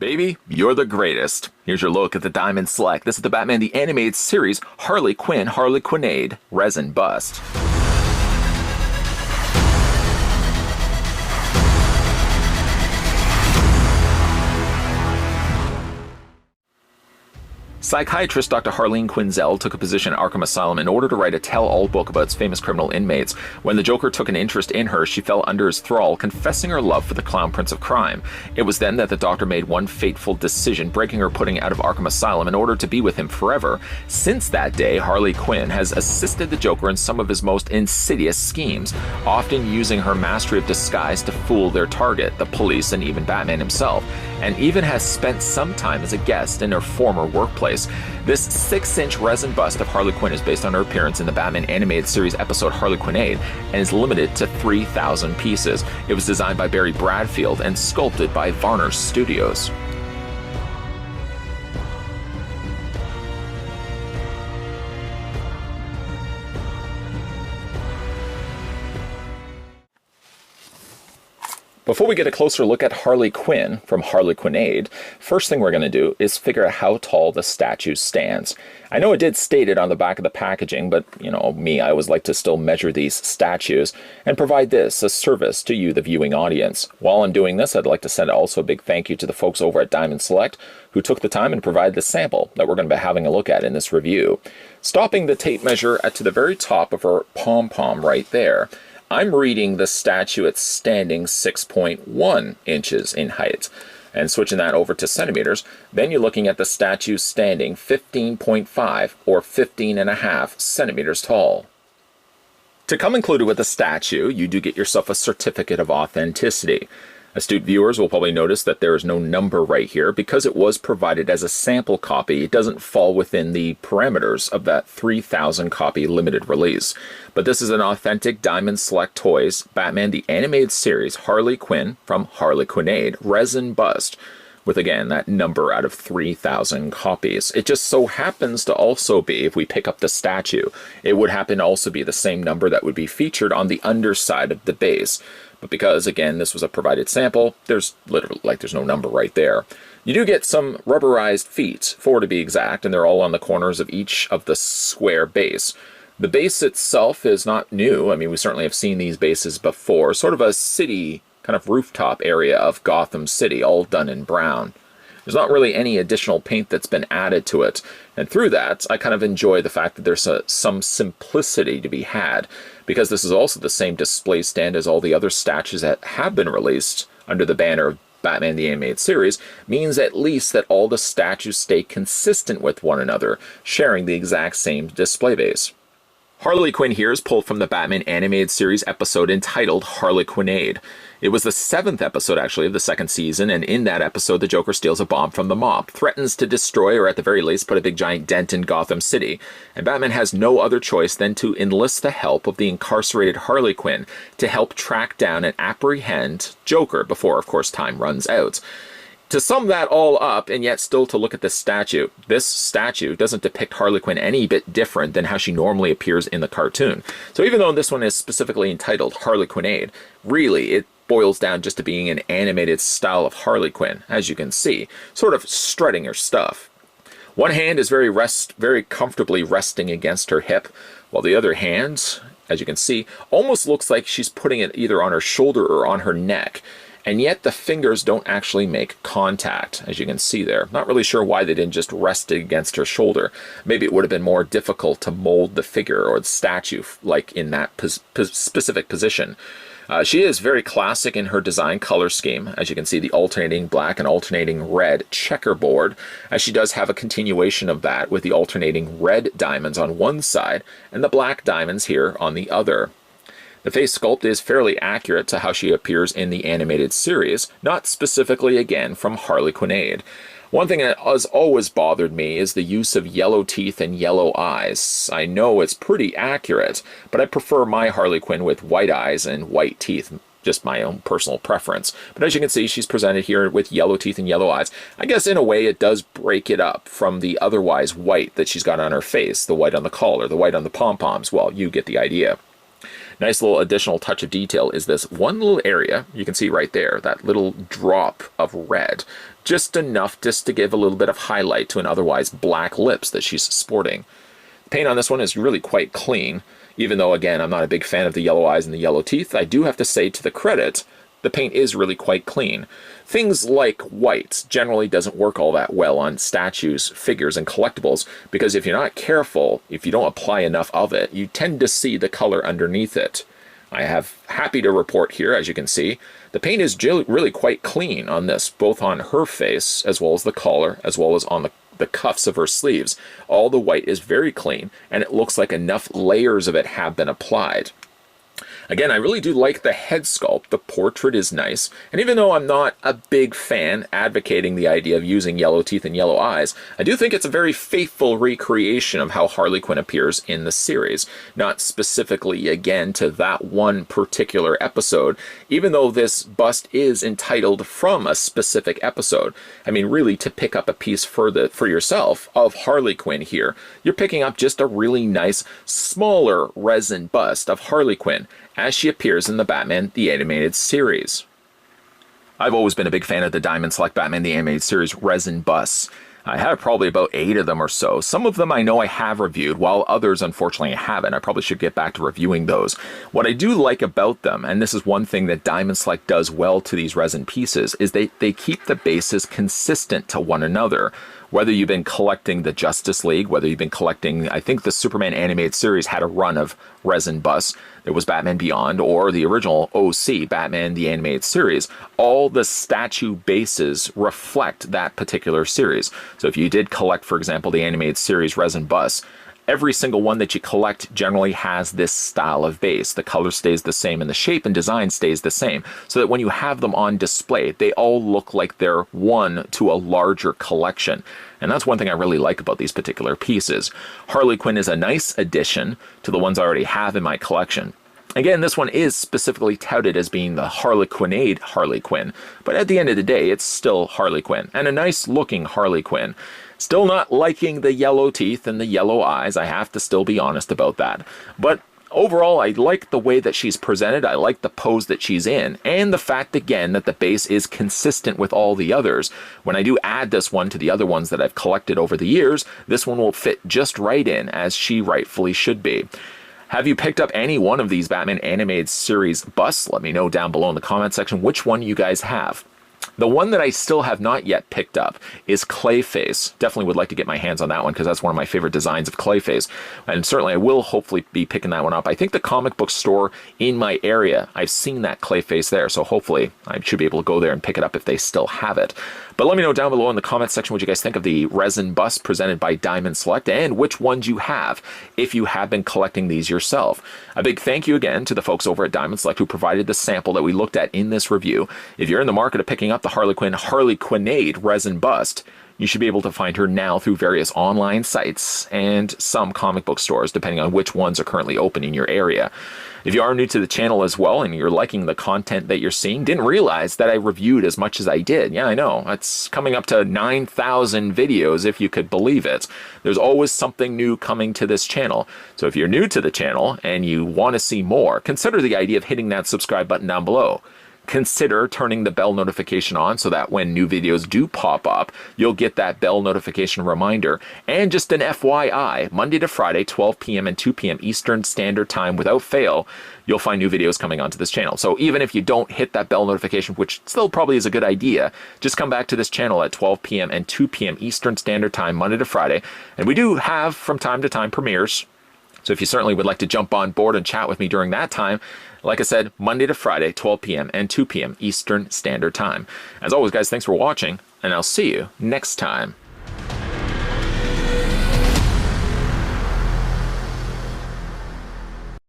Baby, you're the greatest. Here's your look at the Diamond Select. This is the Batman the Animated Series, Harley Quinn, Harlequinnade, Resin Bust. Psychiatrist Dr. Harleen Quinzel took a position at Arkham Asylum in order to write a tell-all book about its famous criminal inmates. When the Joker took an interest in her, she fell under his thrall, confessing her love for the Clown Prince of Crime. It was then that the Doctor made one fateful decision, breaking her pudding out of Arkham Asylum in order to be with him forever. Since that day, Harley Quinn has assisted the Joker in some of his most insidious schemes, often using her mastery of disguise to fool their target, the police and even Batman himself, and even has spent some time as a guest in her former workplace. This 6-inch resin bust of Harley Quinn is based on her appearance in the Batman animated series episode Harlequinnade and is limited to 3,000 pieces. It was designed by Barry Bradfield and sculpted by Varner Studios. Before we get a closer look at Harley Quinn from Harlequinnade, first thing we're going to do is figure out how tall the statue stands. I know it did state it on the back of the packaging, but, I always like to still measure these statues and provide this as service to you, the viewing audience. While I'm doing this, I'd like to send also a big thank you to the folks over at Diamond Select who took the time and provided the sample that we're going to be having a look at in this review. Stopping the tape measure to the very top of her pom-pom right there, I'm reading the statue at standing 6.1 inches in height. And switching that over to centimeters, then you're looking at the statue standing 15.5 or 15.5 centimeters tall. To come included with the statue, you do get yourself a certificate of authenticity. Astute viewers will probably notice that there is no number right here. Because it was provided as a sample copy, it doesn't fall within the parameters of that 3,000 copy limited release. But this is an authentic Diamond Select Toys Batman the Animated Series Harley Quinn from Harlequinnade Resin Bust, with again that number out of 3,000 copies. It just so happens to also be, if we pick up the statue, it would happen to also be the same number that would be featured on the underside of the base. But because, again, this was a provided sample, there's literally, there's no number right there. You do get some rubberized feet, 4 to be exact, and they're all on the corners of each of the square base. The base itself is not new. I mean, we certainly have seen these bases before. Sort of a city, kind of rooftop area of Gotham City, all done in brown. There's not really any additional paint that's been added to it. And through that, I kind of enjoy the fact that there's some simplicity to be had, because this is also the same display stand as all the other statues that have been released under the banner of Batman the Animated Series, means at least that all the statues stay consistent with one another, sharing the exact same display base. Harley Quinn here is pulled from the Batman Animated Series episode entitled Harlequinnade. It was the 7th episode, actually, of the 2nd season, and in that episode, the Joker steals a bomb from the mob, threatens to destroy, or at the very least, put a big giant dent in Gotham City, and Batman has no other choice than to enlist the help of the incarcerated Harley Quinn to help track down and apprehend Joker before, of course, time runs out. To sum that all up, and yet still to look at this statue doesn't depict Harley Quinn any bit different than how she normally appears in the cartoon. So even though this one is specifically entitled Harlequinnade, really it boils down just to being an animated style of Harley Quinn, as you can see, sort of strutting her stuff. One hand is very comfortably resting against her hip, while the other hand, as you can see, almost looks like she's putting it either on her shoulder or on her neck. And yet the fingers don't actually make contact, as you can see there. Not really sure why they didn't just rest it against her shoulder. Maybe it would have been more difficult to mold the figure or the statue like in that specific position. She is very classic in her design color scheme. As you can see, the alternating black and alternating red checkerboard, as she does have a continuation of that with the alternating red diamonds on one side and the black diamonds here on the other. The face sculpt is fairly accurate to how she appears in the animated series, not specifically, again, from Harlequinnade. One thing that has always bothered me is the use of yellow teeth and yellow eyes. I know it's pretty accurate, but I prefer my Harley Quinn with white eyes and white teeth, just my own personal preference. But as you can see, she's presented here with yellow teeth and yellow eyes. I guess in a way it does break it up from the otherwise white that she's got on her face, the white on the collar, the white on the pom-poms. Well, you get the idea. Nice little additional touch of detail is this one little area, you can see right there, that little drop of red. Just enough just to give a little bit of highlight to an otherwise black lips that she's sporting. The paint on this one is really quite clean, even though, again, I'm not a big fan of the yellow eyes and the yellow teeth. I do have to say, to the credit, the paint is really quite clean. Things like white generally doesn't work all that well on statues, figures, and collectibles, because if you're not careful, if you don't apply enough of it, you tend to see the color underneath it. I have happy to report here, as you can see, the paint is really quite clean on this, both on her face, as well as the collar, as well as on the cuffs of her sleeves. All the white is very clean, and it looks like enough layers of it have been applied. Again, I really do like the head sculpt. The portrait is nice. And even though I'm not a big fan advocating the idea of using yellow teeth and yellow eyes, I do think it's a very faithful recreation of how Harley Quinn appears in the series. Not specifically, again, to that one particular episode, even though this bust is entitled from a specific episode. I mean, really, to pick up a piece for yourself of Harley Quinn here, you're picking up just a really nice, smaller resin bust of Harley Quinn as she appears in the Batman the Animated Series. I've always been a big fan of the Diamond Select Batman the Animated Series resin busts. I have probably about 8 of them or so. Some of them I know I have reviewed, while others unfortunately I haven't. I probably should get back to reviewing those. What I do like about them, and this is one thing that Diamond Select does well to these resin pieces, is they keep the bases consistent to one another. Whether you've been collecting the Justice League, whether you've been collecting, I think the Superman Animated Series had a run of resin busts. There was Batman Beyond, or the original OC, Batman the Animated Series. All the statue bases reflect that particular series. So if you did collect, for example, the Animated Series resin busts, every single one that you collect generally has this style of base. The color stays the same and the shape and design stays the same, so that when you have them on display, they all look like they're one to a larger collection. And that's one thing I really like about these particular pieces. Harley Quinn is a nice addition to the ones I already have in my collection. Again, this one is specifically touted as being the Harlequinnade Harley Quinn, but at the end of the day, it's still Harley Quinn, and a nice looking Harley Quinn. Still not liking the yellow teeth and the yellow eyes, I have to still be honest about that. But overall, I like the way that she's presented, I like the pose that she's in, and the fact, again, that the base is consistent with all the others. When I do add this one to the other ones that I've collected over the years, this one will fit just right in, as she rightfully should be. Have you picked up any one of these Batman Animated Series busts? Let me know down below in the comment section which one you guys have. The one that I still have not yet picked up is Clayface. Definitely would like to get my hands on that one because that's one of my favorite designs of Clayface. And certainly I will hopefully be picking that one up. I think the comic book store in my area, I've seen that Clayface there. So hopefully I should be able to go there and pick it up if they still have it. But let me know down below in the comment section what you guys think of the resin bust presented by Diamond Select and which ones you have if you have been collecting these yourself. A big thank you again to the folks over at Diamond Select who provided the sample that we looked at in this review. If you're in the market of picking up the Harlequinnade resin bust, you should be able to find her now through various online sites and some comic book stores, depending on which ones are currently open in your area. If you are new to the channel as well and you're liking the content that you're seeing, didn't realize that I reviewed as much as I did. Yeah, I know. It's coming up to 9,000 videos, if you could believe it. There's always something new coming to this channel. So if you're new to the channel and you want to see more, consider the idea of hitting that subscribe button down below. Consider turning the bell notification on so that when new videos do pop up, you'll get that bell notification reminder. And just an FYI, Monday to Friday, 12 p.m. and 2 p.m. Eastern Standard Time without fail, you'll find new videos coming onto this channel. So even if you don't hit that bell notification, which still probably is a good idea, just come back to this channel at 12 p.m. and 2 p.m. Eastern Standard Time, Monday to Friday. And we do have, from time to time, premieres. So if you certainly would like to jump on board and chat with me during that time, like I said, Monday to Friday, 12 p.m. and 2 p.m. Eastern Standard Time. As always, guys, thanks for watching, and I'll see you next time.